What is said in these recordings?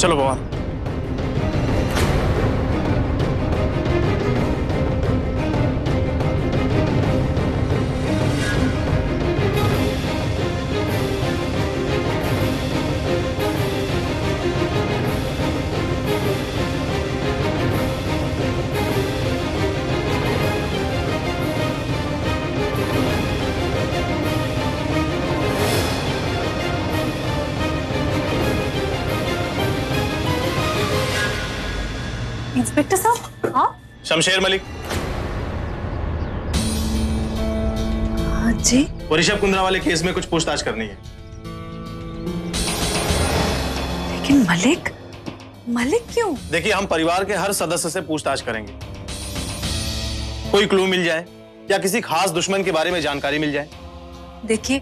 चलो बाबा। इंस्पेक्टर साहब। हाँ शमशेर मलिक। हाँ जी। वो ऋषभ कुंद्रा वाले केस में कुछ पूछताछ करनी है। लेकिन मलिक, मलिक क्यों? देखिए, हम परिवार के हर सदस्य से पूछताछ करेंगे। कोई क्लू मिल जाए या किसी खास दुश्मन के बारे में जानकारी मिल जाए। देखिए,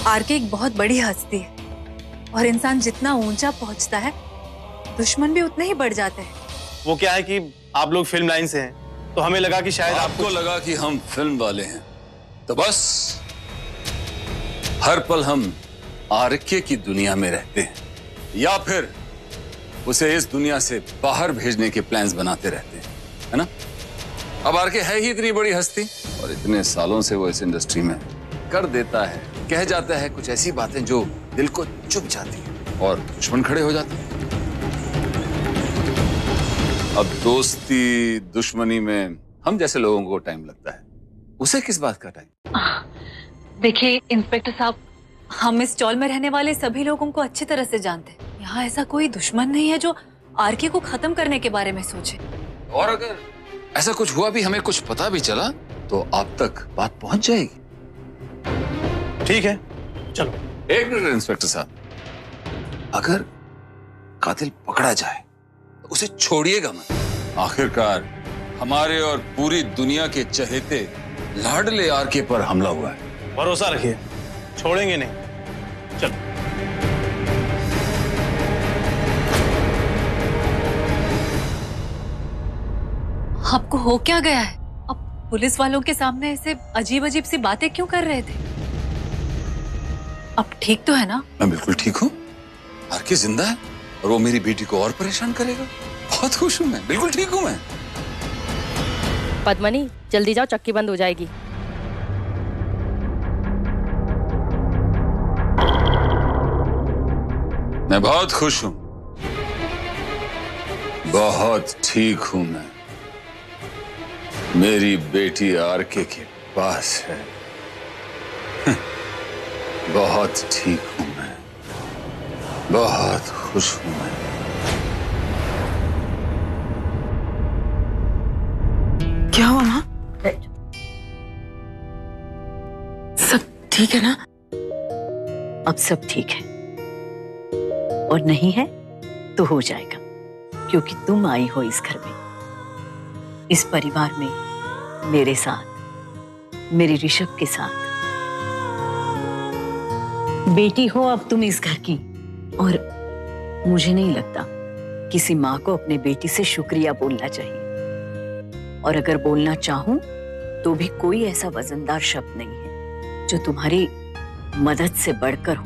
आरके एक बहुत बड़ी हस्ती है और इंसान जितना ऊंचा पहुंचता है दुश्मन भी उतने ही बढ़ जाते हैं। वो क्या है कि आप लोग फिल्म लाइन से हैं, तो हमें लगा कि शायद आपको लगा कि हम फिल्म वाले हैं, तो बस हर पल हम आरके की दुनिया में रहते हैं या फिर उसे इस दुनिया से बाहर भेजने के प्लान्स बनाते रहते हैं, है ना? अब आरके है ही इतनी बड़ी हस्ती और इतने सालों से वो इस इंडस्ट्री में कर देता है, कह जाता है कुछ ऐसी बातें जो दिल को चुभ जाती है और दुश्मन खड़े हो जाते हैं। अब दोस्ती दुश्मनी में हम जैसे लोगों को टाइम लगता है, उसे किस बात का टाइम? देखिए इंस्पेक्टर साहब, हम इस स्टॉल में रहने वाले सभी लोगों को अच्छी तरह से जानते हैं। यहाँ ऐसा कोई दुश्मन नहीं है जो आरके को खत्म करने के बारे में सोचे। और अगर ऐसा कुछ हुआ भी, हमें कुछ पता भी चला, तो आप तक बात पहुंच जाएगी। ठीक है, चलो। एक मिनट इंस्पेक्टर साहब, अगर कातिल पकड़ा जाए तो उसे छोड़िएगा मत। आखिरकार हमारे और पूरी दुनिया के चहेते लाडले आरके पर हमला हुआ है। भरोसा रखिए, छोड़ेंगे नहीं। चलो। आपको हो क्या गया है? अब पुलिस वालों के सामने ऐसे अजीब अजीब सी बातें क्यों कर रहे थे? अब ठीक तो है ना? मैं बिल्कुल ठीक हूँ। आरके जिंदा है और वो मेरी बेटी को और परेशान करेगा। बहुत खुश हूँ मैं, बिल्कुल ठीक हूँ मैं। पद्मनी, जल्दी जाओ, चक्की बंद हो जाएगी। मैं बहुत खुश हूँ, बहुत ठीक हूँ मैं। मेरी बेटी आरके के पास है। बहुत ठीक हूँ मैं, बहुत खुश हूँ मैं। क्या हुआ माँ? सब ठीक है ना? अब सब ठीक है, और नहीं है तो हो जाएगा, क्योंकि तुम आई हो इस घर में, इस परिवार में, मेरे साथ, मेरे ऋषभ के साथ। बेटी हो अब तुम इस घर की, और मुझे नहीं लगता किसी माँ को अपने बेटी से शुक्रिया बोलना चाहिए, और अगर बोलना चाहूं तो भी कोई ऐसा वजनदार शब्द नहीं है जो तुम्हारी मदद से बढ़कर हो।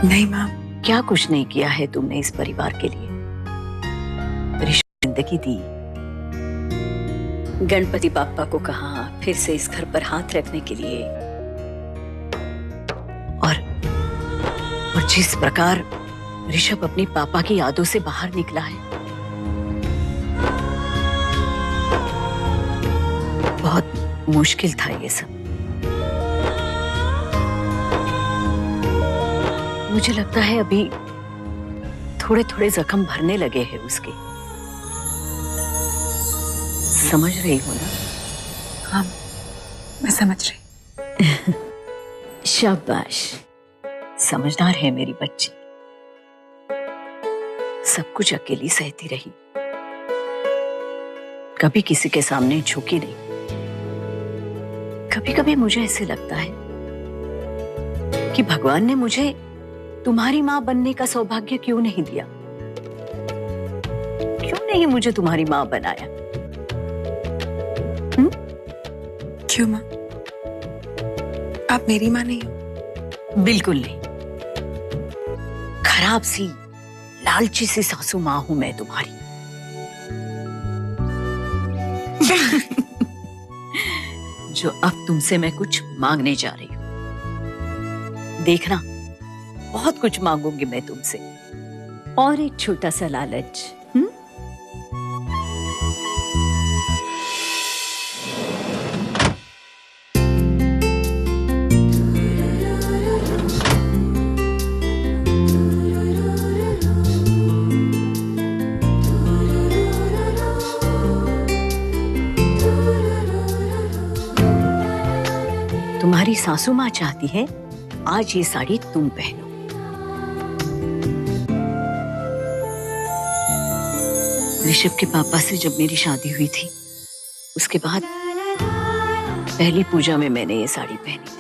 नहीं माँ। क्या कुछ नहीं किया है तुमने इस परिवार के लिए? जिंदगी दी, गणपति बाप्पा को कहा फिर से इस घर पर हाथ रखने के लिए, और जिस प्रकार ऋषभ अपने पापा की यादों से बाहर निकला है, बहुत मुश्किल था ये सब। मुझे लगता है अभी थोड़े थोड़े जख्म भरने लगे हैं उसके। समझ रही हो ना? हाँ, मैं समझ रही। शाबाश, समझदार है मेरी बच्ची। सब कुछ अकेली सहती रही, कभी किसी के सामने झुकी नहीं। कभी कभी मुझे ऐसे लगता है कि भगवान ने मुझे तुम्हारी माँ बनने का सौभाग्य क्यों नहीं दिया? क्यों नहीं मुझे तुम्हारी माँ बनाया? क्यों माँ? आप मेरी माँ नहीं हो? बिल्कुल नहीं। खराब सी लालची सी सासू माँ हूं मैं तुम्हारी। जो अब तुमसे मैं कुछ मांगने जा रही हूं। देखना, बहुत कुछ मांगूंगी मैं तुमसे। और एक छोटा सा लालच। तुम्हारी सासू माँ चाहती है आज ये साड़ी तुम पहनो। ऋषभ के पापा से जब मेरी शादी हुई थी, उसके बाद पहली पूजा में मैंने ये साड़ी पहनी थी।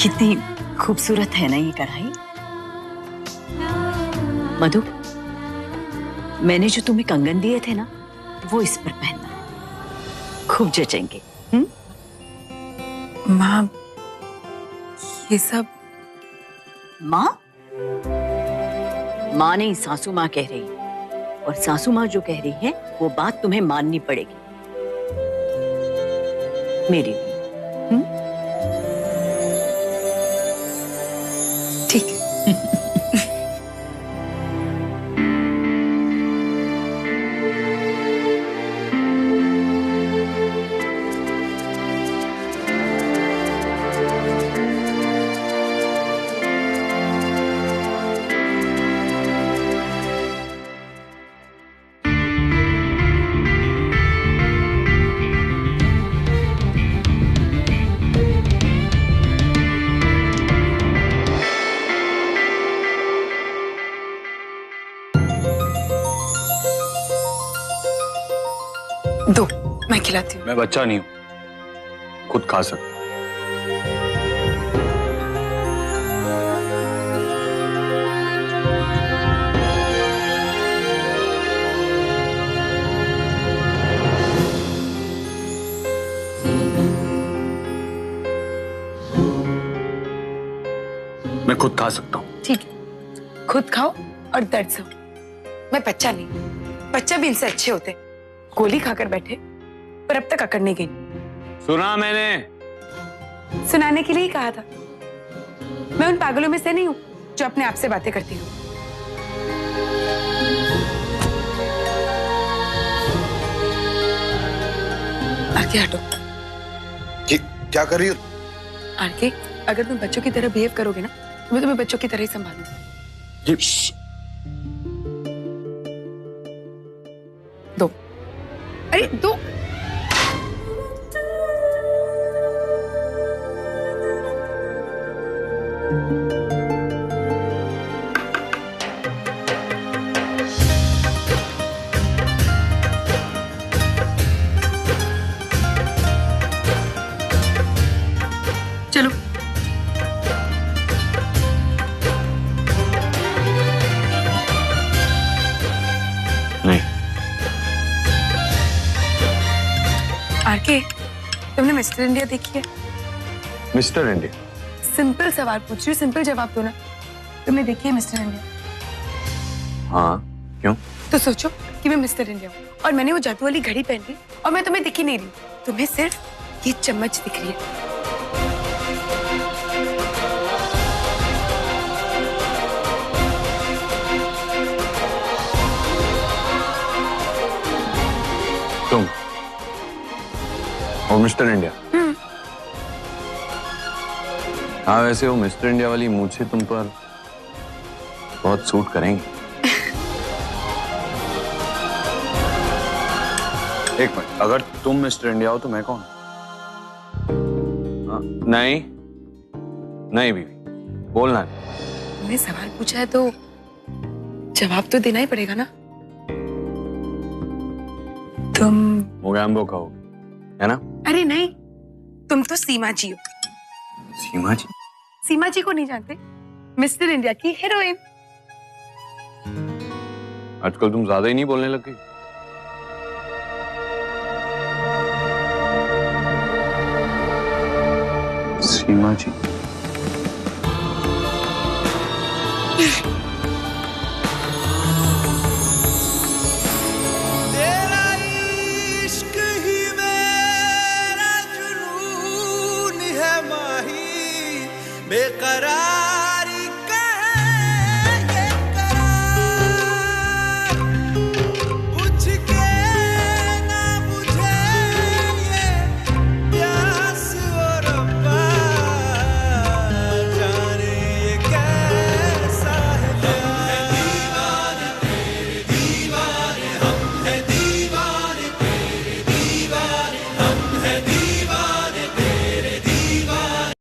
कितनी खूबसूरत है ना ये कढ़ाई। मधु, मैंने जो तुम्हें कंगन दिए थे ना, वो इस पर पहनना, खूब जचेंगे। माँ, ये सब माँ? माँ नहीं, सासू माँ कह रही है। और सासू माँ जो कह रही है वो बात तुम्हें माननी पड़ेगी मेरी लिए। ठीक है। दो, मैं खिलाती हूँ। मैं बच्चा नहीं हूं, खुद खा सकता। मैं खुद खा सकता हूँ। ठीक है, खुद खाओ और दर्द सहो। मैं बच्चा नहीं, बच्चा भी इनसे अच्छे होते। गोली खाकर बैठे, पर अब तक अकड़ नहीं गई। सुना मैंने। सुनाने के लिए ही कहा था। मैं उन पागलों में से नहीं हूँ जो अपने आप से बातें करती हूँ। आगे हटो। क्या कर रही हो? आगे, अगर तुम बच्चों की तरह बिहेव करोगे ना, तो मैं तुम्हें बच्चों की तरह ही संभालूंगी। दो, अरे दो। चलो। नहीं। आरके, तुमने मिस्टर इंडिया देखी है? Mister India? सिंपल सवाल पूछ रही हूँ, सिंपल जवाब दो ना। तुमने देखी है मिस्टर इंडिया? हाँ, क्यों? तो सोचो कि मैं मिस्टर इंडिया हूँ और मैंने वो जादू वाली घड़ी पहन ली और मैं तुम्हें दिखी नहीं रही। तुम्हें सिर्फ ये चम्मच दिख रही है। तुम और मिस्टर इंडिया? हाँ, वैसे वो मिस्टर इंडिया वाली मूछें तुम पर बहुत सूट करेंगी। एक मिनट, अगर तुम मिस्टर इंडिया हो तो मैं कौन? नहीं नहीं बीवी, बोलना नहीं। तुमने सवाल पूछा है तो जवाब तो देना ही पड़ेगा ना। तुम मोगैम्बो कहोगे, है ना? अरे नहीं, तुम तो सीमा जी हो। सीमा जी? सीमा जी को नहीं जानते? मिस्टर इंडिया की हीरोइन। आजकल तुम ज्यादा ही नहीं बोलने लग गई। सीमा जी, तेरा इश्क ही मेरा जुनून है माही, बेकरारी का है ये करार, बुझ के ना बुझे ये प्यास और रब्बा, जाने ये कैसा है प्यार। दीवाने हम है दीवाने, तेरे दीवाने हम है दीवाने।